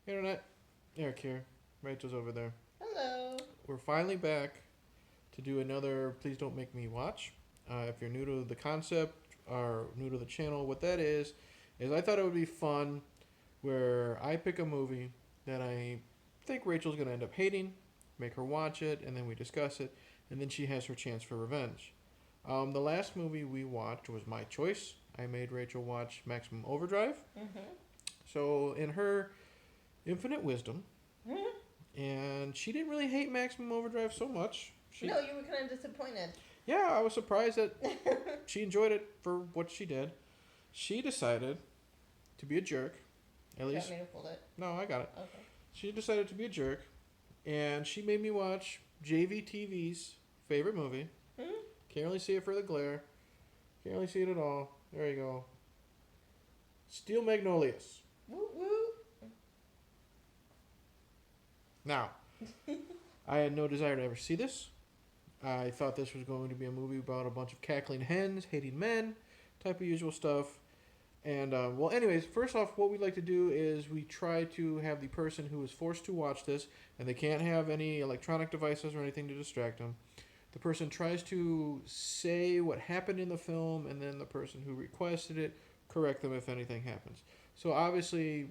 Internet, Eric here. Rachel's over there. Hello. We're finally back to do another Please Don't Make Me Watch. If you're new to the concept or new to the channel, what that is I thought it would be fun where I pick a movie that I think Rachel's going to end up hating, make her watch it, and then we discuss it, and then she has her chance for revenge. The last movie we watched was my choice. I made Rachel watch Maximum Overdrive. Mm-hmm. So, in her infinite wisdom, Mm-hmm. and she didn't really hate Maximum Overdrive so much. No, you were kind of disappointed. Yeah, I was surprised that she enjoyed it for what she did. She decided to be a jerk. At least, You want me to fold it? no, I got it. Okay. She decided to be a jerk, and she made me watch JVTV's favorite movie. Mm-hmm. Can't really see it for the glare. Can't really see it at all. There you go. Steel Magnolias. Woo woo. Now, I had no desire to ever see this. I thought this was going to be a movie about a bunch of cackling hens, hating men, type of usual stuff. And, well, anyways, first off, what we like to do is we try to have the person who is forced to watch this, and they can't have any electronic devices or anything to distract them. The person tries to say what happened in the film, and then the person who requested it correct them if anything happens. So, obviously,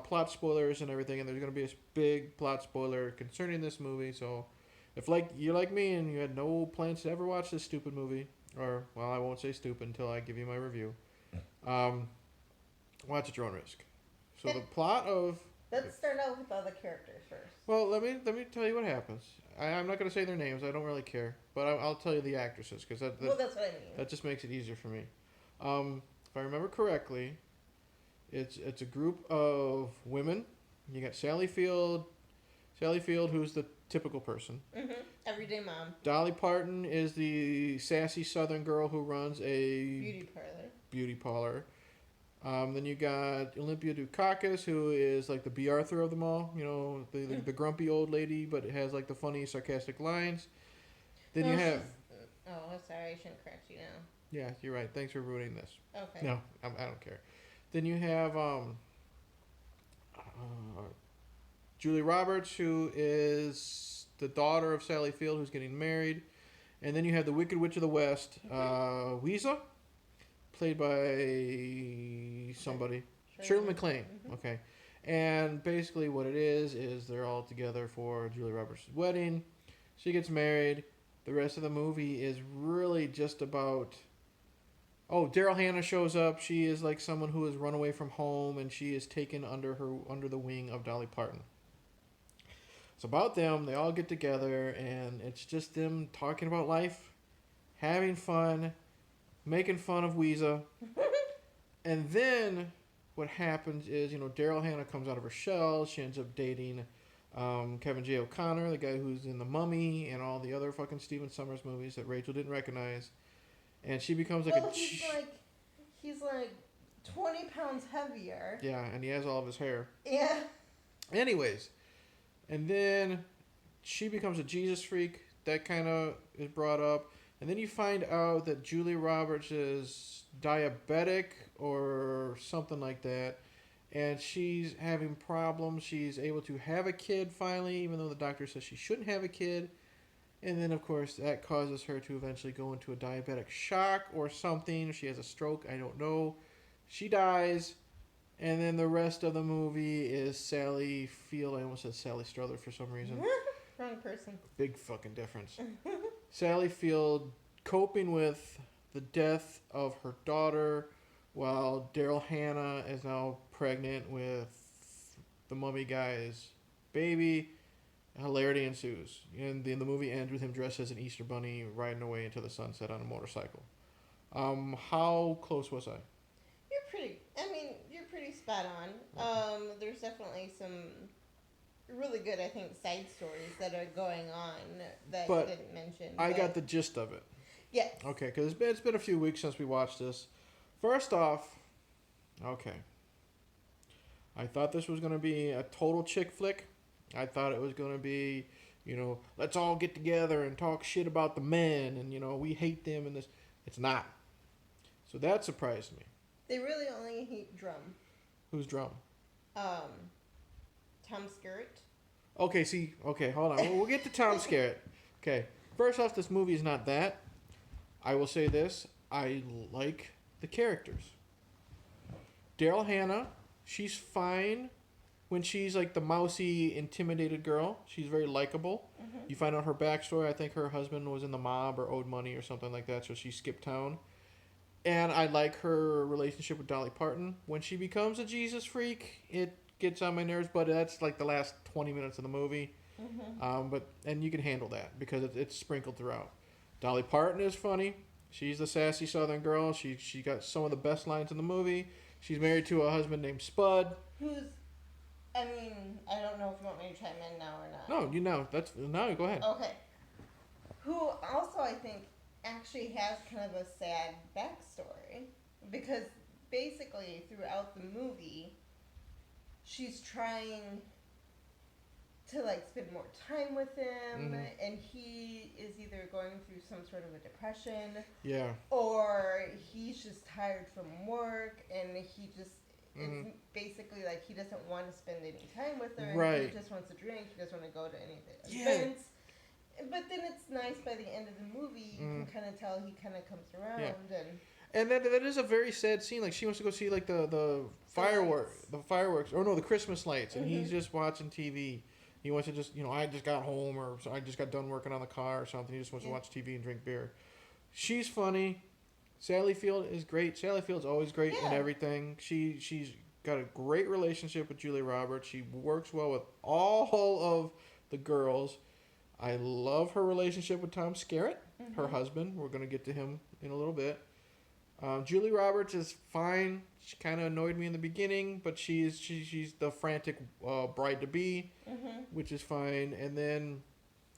plot spoilers and everything, and there's going to be a big plot spoiler concerning this movie. So, if you're like me and you had no plans to ever watch this stupid movie, or well, I won't say stupid until I give you my review. Watch at your own risk. So the plot of Let's start out with all the characters first. well, let me tell you what happens. I'm not going to say their names. I don't really care, but I'll tell you the actresses because Well, that's what I mean. that just makes it easier for me. If I remember correctly, it's a group of women. You got Sally Field, who's the typical person. Mm-hmm. Everyday mom. Dolly Parton is the sassy Southern girl who runs a Beauty parlor. Then you got Olympia Dukakis, who is like the B. Arthur of them all. You know, the grumpy old lady, but it has like the funny, sarcastic lines. Then No, you have. Oh, sorry. I shouldn't correct you now. Yeah, you're right. Thanks for ruining this. Okay. No, I don't care. Then you have Julie Roberts, who is the daughter of Sally Field, who's getting married. And then you have the Wicked Witch of the West, Ouiser, played by somebody. Shirley MacLaine. Mm-hmm. Okay. And basically what it is they're all together for Julie Roberts' wedding. She gets married. The rest of the movie is really just about... Oh, Daryl Hannah shows up. She is like someone who has run away from home, and she is taken under the wing of Dolly Parton. It's about them. They all get together, and it's just them talking about life, having fun, making fun of Ouiser. And then what happens is, Daryl Hannah comes out of her shell. She ends up dating Kevin J. O'Connor, the guy who's in The Mummy and all the other fucking Stephen Sommers movies that Rachel didn't recognize. And she becomes like he's like 20 pounds heavier. Yeah, and he has all of his hair. Yeah. Anyways, and then she becomes a Jesus freak. That kind of is brought up. And then you find out that Julie Roberts is diabetic or something like that. And she's having problems. She's able to have a kid finally, even though the doctor says she shouldn't have a kid. And then, of course, that causes her to eventually go into a diabetic shock or something. She has a stroke. I don't know. She dies. And then the rest of the movie is Sally Field. I almost said Sally Strother for some reason. Wrong person. Big fucking difference. Sally Field coping with the death of her daughter while Daryl Hannah is now pregnant with the Mummy guy's baby. Hilarity ensues. And the movie ends with him dressed as an Easter bunny riding away into the sunset on a motorcycle. How close was I? You're pretty spot on. There's definitely some really good, I think, side stories that are going on that you didn't mention. I got the gist of it. Yeah. Okay, because it's been a few weeks since we watched this. First off, okay. I thought this was going to be a total chick flick. I thought it was going to be, let's all get together and talk shit about the men and, we hate them and this. It's not. So that surprised me. They really only hate Drum. Who's Drum? Tom Skerritt. Okay, hold on. We'll get to Tom Skerritt. Okay, first off, this movie is not that. I will say this. I like the characters. Daryl Hannah, she's fine when she's like the mousy, intimidated girl. She's very likable. Mm-hmm. You find out her backstory. I think her husband was in the mob or owed money or something like that, so she skipped town. And I like her relationship with Dolly Parton. When she becomes a Jesus freak, it gets on my nerves, but that's like the last 20 minutes of the movie. Mm-hmm. And you can handle that because it's sprinkled throughout. Dolly Parton is funny. She's the sassy Southern girl. She got some of the best lines in the movie. She's married to a husband named Spud. I don't know if you want me to chime in now or not. No, no, go ahead. Okay. Who also, I think, actually has kind of a sad backstory. Because basically, throughout the movie, she's trying to, like, spend more time with him. Mm-hmm. And he is either going through some sort of a depression. Yeah. Or he's just tired from work. And he just... It's basically like he doesn't want to spend any time with her. Right. He just wants to drink. He doesn't want to go to any events. But then it's nice by the end of the movie. You can kind of tell he kind of comes around. Yeah. And that is a very sad scene. Like she wants to go see like the fireworks. Or no, the Christmas lights. And he's just watching TV. He wants to just, I just got home or I just got done working on the car or something. He just wants to watch TV and drink beer. She's funny. Sally Field is great. Sally Field's always great in everything. She's got a great relationship with Julia Roberts. She works well with all of the girls. I love her relationship with Tom Skerritt, her husband. We're going to get to him in a little bit. Julia Roberts is fine. She kind of annoyed me in the beginning, but she's the frantic bride to be, which is fine. And then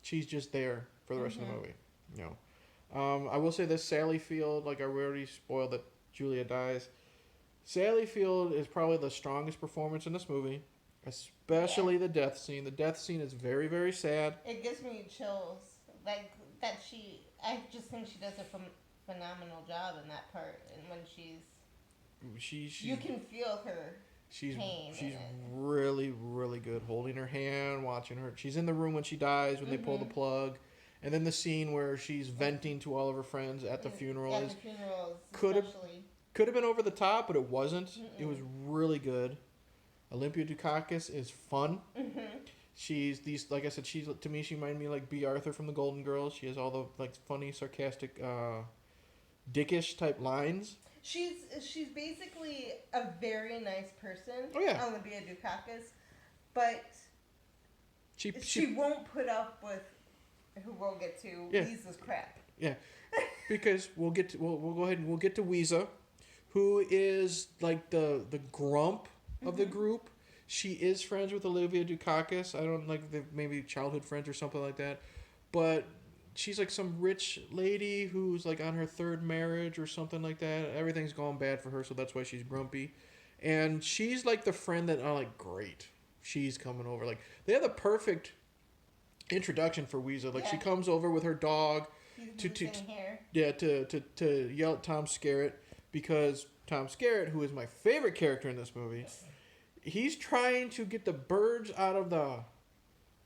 she's just there for the rest of the movie. I will say this, Sally Field, like I already spoiled that Julia dies. Sally Field is probably the strongest performance in this movie, especially the death scene. The death scene is very, very sad. It gives me chills. Like, I just think she does a phenomenal job in that part. And when you can feel her pain. She's really, really good. Holding her hand, watching her. She's in the room when she dies, when they pull the plug. And then the scene where she's venting to all of her friends at the funeral could have been over the top, but it wasn't. It was really good. Olympia Dukakis is fun. She's like I said, to me she reminded me like B. Arthur from the Golden Girls. She has all the like funny, sarcastic, dickish type lines. She's basically a very nice person. Oh yeah, Olympia Dukakis, but she won't put up with. Who we'll get to Ouiser's crap. Yeah, because we'll go ahead and we'll get to Ouiser, who is like the grump of the group. She is friends with Olivia Dukakis. I don't like they're maybe childhood friends or something like that, but she's like some rich lady who's like on her third marriage or something like that. Everything's gone bad for her, so that's why she's grumpy, and she's like the friend that I'm like great. She's coming over. Like they have the perfect introduction for Ouiser. Like she comes over with her dog to yell at Tom Skerritt because Tom Skerritt, who is my favorite character in this movie, he's trying to get the birds out of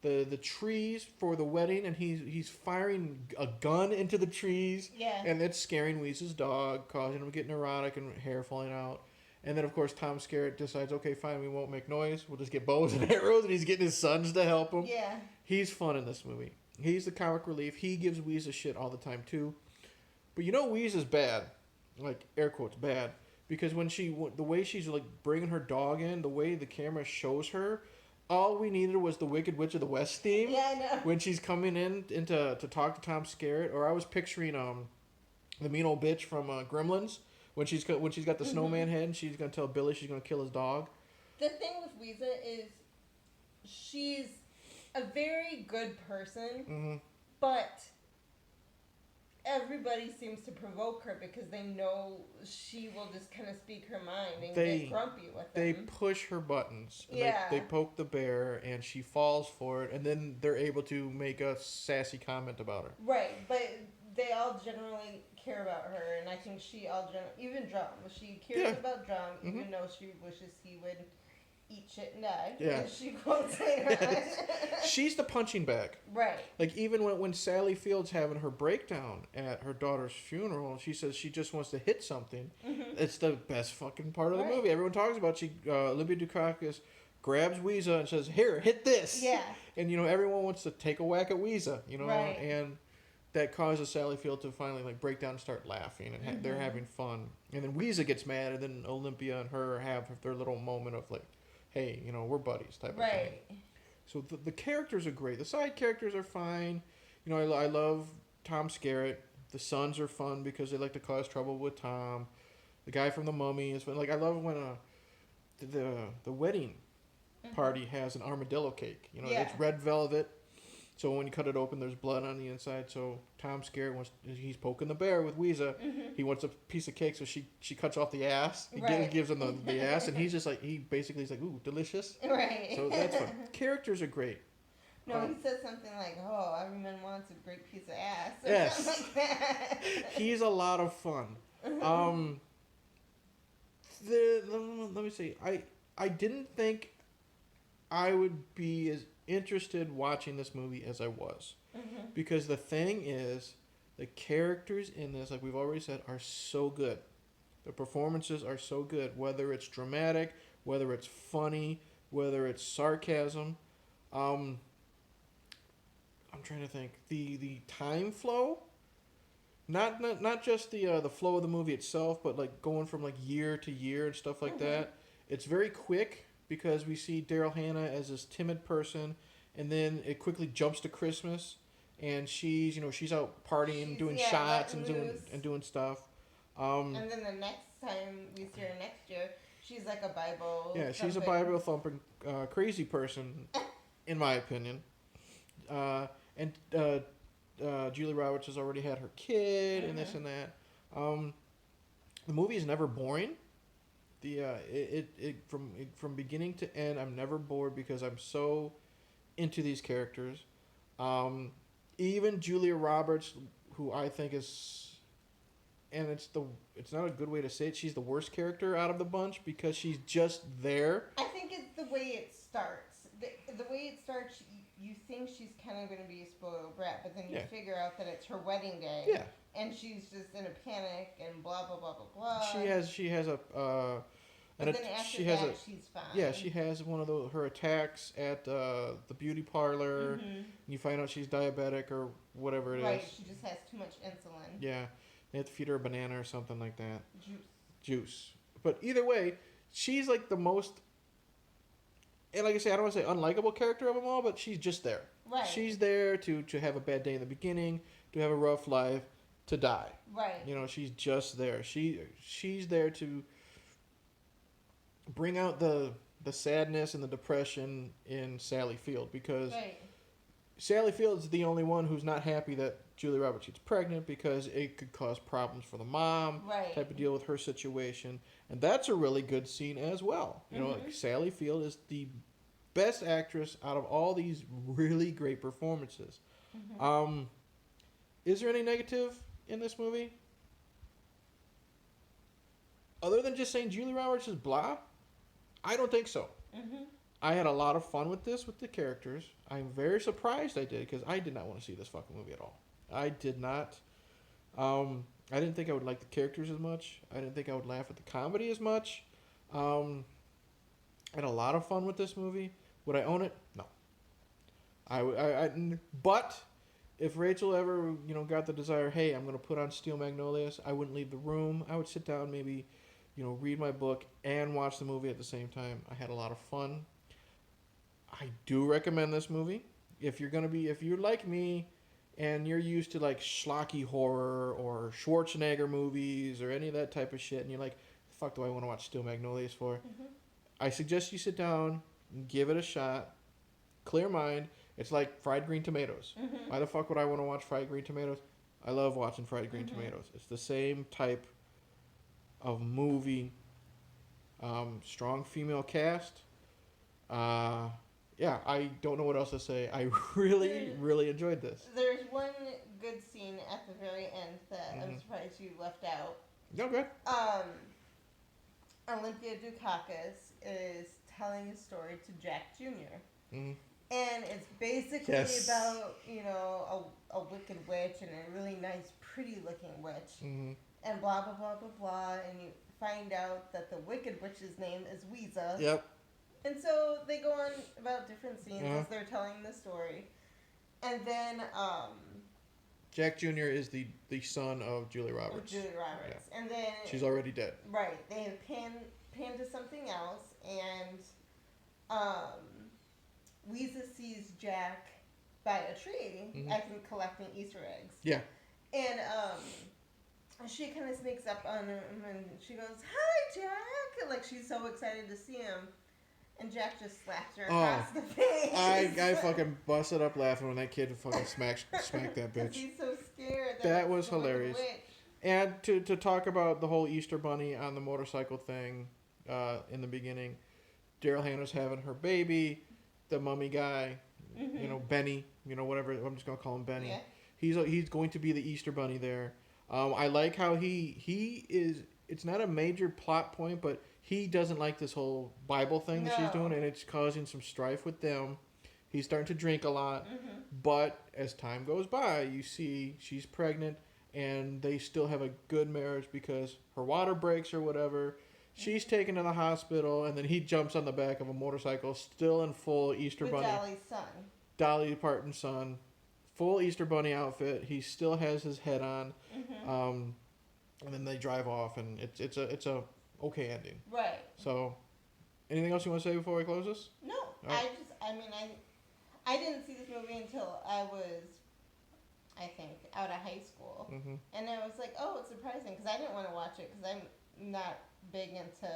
the trees for the wedding, and he's firing a gun into the trees, and it's scaring Ouiser's dog, causing him to get neurotic and hair falling out. And then, of course, Tom Skerritt decides, okay, fine, we won't make noise. We'll just get bows and arrows, and he's getting his sons to help him. Yeah. He's fun in this movie. He's the comic relief. He gives Ouiser shit all the time, too. But Ouiser's bad. Like, air quotes, bad. Because the way she's, like, bringing her dog in, the way the camera shows her, all we needed was the Wicked Witch of the West theme. Yeah, I know. When she's coming in to talk to Tom Skerritt. Or I was picturing the mean old bitch from Gremlins. When she's got the snowman head and she's going to tell Billy she's going to kill his dog. The thing with Ouiser is she's a very good person, but everybody seems to provoke her because they know she will just kind of speak her mind and get grumpy with them. They push her buttons. They poke the bear and she falls for it, and then they're able to make a sassy comment about her. Right, but they all generally care about her, and I think even Drum, she cares about Drum, even though she wishes he would eat shit and die. Yeah. As she quotes later on. She's the punching bag. Right. Like, even when Sally Field's having her breakdown at her daughter's funeral, she says she just wants to hit something. Mm-hmm. It's the best fucking part of the Right. movie. Everyone talks about Olivia Dukakis grabs Ouiser and says, "Here, hit this." Yeah. And, everyone wants to take a whack at Ouiser, Right. and that causes Sally Field to finally, like, break down and start laughing, and they're having fun. And then Ouiser gets mad, and then Olympia and her have their little moment of, like, hey, we're buddies type of thing. Right. So the characters are great. The side characters are fine. I love Tom Skerritt. The sons are fun because they like to cause trouble with Tom. The guy from The Mummy is fun. Like, I love when the wedding party has an armadillo cake. It's red velvet. So when you cut it open, there's blood on the inside. So Tom Skerritt he's poking the bear with Ouiser. He wants a piece of cake, so she cuts off the ass. He gives him the ass, and he's just like, he's like, ooh, delicious. Right. So that's fun. Characters are great. No, he says something like, "Oh, every man wants a great piece of ass." Or Yes. something like that. He's a lot of fun. Let me see. I didn't think I would be as interested watching this movie as I was. Because the thing is, the characters in this, like we've already said, are so good. The performances are so good. Whether it's dramatic, whether it's funny, whether it's sarcasm. I'm trying to think. The time flow, not just the flow of the movie itself, but like going from like year to year and stuff like that. It's very quick because we see Daryl Hannah as this timid person, and then it quickly jumps to Christmas, and she's out partying, doing shots and doing stuff. And then the next time we see her next year, she's like a Bible. Yeah, she's a Bible thumping crazy person, in my opinion. And Julie Roberts has already had her kid and this and that. The movie is never boring. From beginning to end, I'm never bored because I'm so into these characters. Even Julia Roberts, who I think is, and it's not a good way to say it, she's the worst character out of the bunch because she's just there. I think it's the way it starts. The way it starts, you think she's kind of going to be a spoiled brat, but then you figure out that it's her wedding day. Yeah. And she's just in a panic and blah, blah, blah, blah, blah. She has a... But then after that, she's fine. Yeah, she has one of her attacks at the beauty parlor. And you find out she's diabetic or whatever it is. Right, she just has too much insulin. Yeah, they have to feed her a banana or something like that. Juice. But either way, she's like the most... And like I say, I don't want to say unlikable character of them all, but she's just there. Right. She's there to have a bad day in the beginning, to have a rough life, to die. Right. She's just there. She's there to bring out the sadness and the depression in Sally Field because Sally Field's the only one who's not happy that Julia Roberts gets pregnant because it could cause problems for the mom type of deal with her situation. And that's a really good scene as well. Like Sally Field is the best actress out of all these really great performances. Is there any negative in this movie? Other than just saying Julia Roberts is blah? I don't think so. I had a lot of fun with the characters. I'm very surprised I did because I did not want to see this fucking movie at all. I did not. I didn't think I would like the characters as much. I didn't think I would laugh at the comedy as much. I had a lot of fun with this movie. Would I own it? No. But if Rachel ever, got the desire, hey, I'm going to put on Steel Magnolias, I wouldn't leave the room. I would sit down, maybe, read my book and watch the movie at the same time. I had a lot of fun. I do recommend this movie. If you're like me and you're used to like schlocky horror or Schwarzenegger movies or any of that type of shit, and you're like, the fuck do I want to watch Steel Magnolias for? I suggest you sit down and give it a shot. Clear mind. It's like fried green tomatoes. Why the fuck would I want to watch fried green tomatoes? I love watching fried green tomatoes. It's the same type of movie. Strong female cast. Yeah, I don't know what else to say. I really, really enjoyed this. There's one good scene at the very end that I'm surprised you left out. Okay. Olympia Dukakis is telling a story to Jack Jr. Mm-hmm. And it's basically Yes. about, a wicked witch and a really nice, pretty looking witch. Mm-hmm. And blah, blah, blah, blah, blah. And you find out that the wicked witch's name is Ouiser. Yep. And so they go on about different scenes Uh-huh. as they're telling the story. And then, Jack Jr. is the son of Julie Roberts. Julie Roberts. Yeah. And then... She's already dead. Right. They pan to something else, and Ouiser sees Jack by a tree, Mm-hmm. I think, collecting Easter eggs. Yeah. And she kind of sneaks up on him, and she goes, "Hi, Jack!" Like, she's so excited to see him. And Jack just slaps her across the face. I fucking busted up laughing when that kid fucking smacked that bitch. He's so scared. That was hilarious. And to talk about the whole Easter Bunny on the motorcycle thing in the beginning, Daryl Hannah's having her baby, the mummy guy, Mm-hmm. Benny, whatever, I'm just going to call him Benny. Yeah. He's going to be the Easter Bunny there. I like how he is, it's not a major plot point, but he doesn't like this whole Bible thing that she's doing, and it's causing some strife with them. He's starting to drink a lot, but as time goes by, you see she's pregnant, and they still have a good marriage because her water breaks or whatever. She's taken to the hospital, and then he jumps on the back of a motorcycle, still in full Easter Bunny. Dolly's son. Dolly Parton's son, full Easter Bunny outfit. He still has his head on, and then they drive off, and it's a okay ending. Right. So, anything else you want to say before we close this? No, Right. I didn't see this movie until I was, I think, out of high school. Mm-hmm. And I was like, oh, it's surprising, because I didn't want to watch it, because I'm not big into,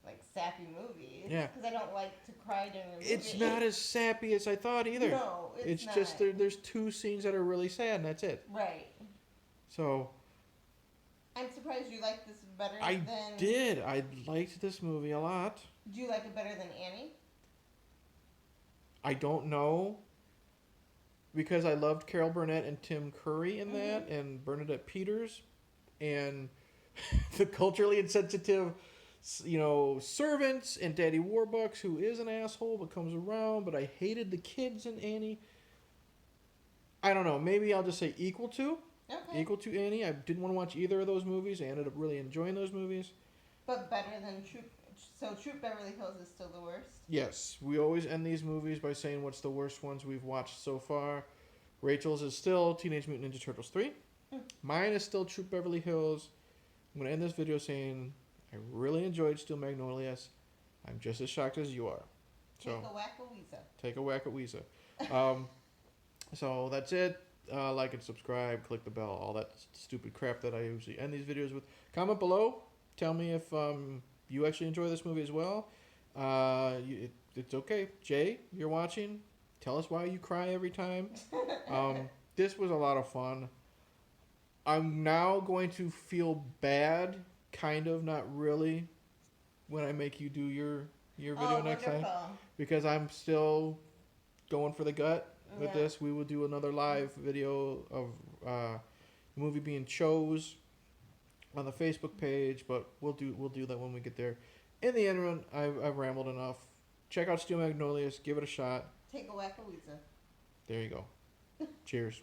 like, sappy movies. Yeah. Because I don't like to cry during a movie. It's not as sappy as I thought either. No, it's not. just there's two scenes that are really sad, and that's it. Right. So, I'm surprised you liked this better I than... did. I liked this movie a lot. Do you like it better than Annie? I don't know, because I loved Carol Burnett and Tim Curry in that, and Bernadette Peters, and the culturally insensitive, servants, and Daddy Warbucks, who is an asshole but comes around. But I hated the kids in Annie. I don't know. Maybe I'll just say equal to. Okay. Equal to Annie. I didn't want to watch either of those movies. I ended up really enjoying those movies. But better than Troop... So Troop Beverly Hills is still the worst? Yes. We always end these movies by saying what's the worst ones we've watched so far. Rachel's is still Teenage Mutant Ninja Turtles 3. Mine is still Troop Beverly Hills. I'm going to end this video saying I really enjoyed Steel Magnolias. I'm just as shocked as you are. So Take a whack of Ouiser. Take a whack at Ouiser. So that's it. Like and subscribe, click the bell, all that stupid crap that I usually end these videos with. Comment below. Tell me if you actually enjoy this movie as well. It's okay. Jay, you're watching. Tell us why you cry every time. This was a lot of fun. I'm now going to feel bad, kind of, not really, when I make you do your video next time. Because I'm still going for the gut with this. We will do another live video of the movie being chose on the Facebook page, but we'll do that when we get there. In the interim, I've rambled enough. Check out Steel Magnolias. Give it a shot. Take a whack of Ouiser. There you go. Cheers.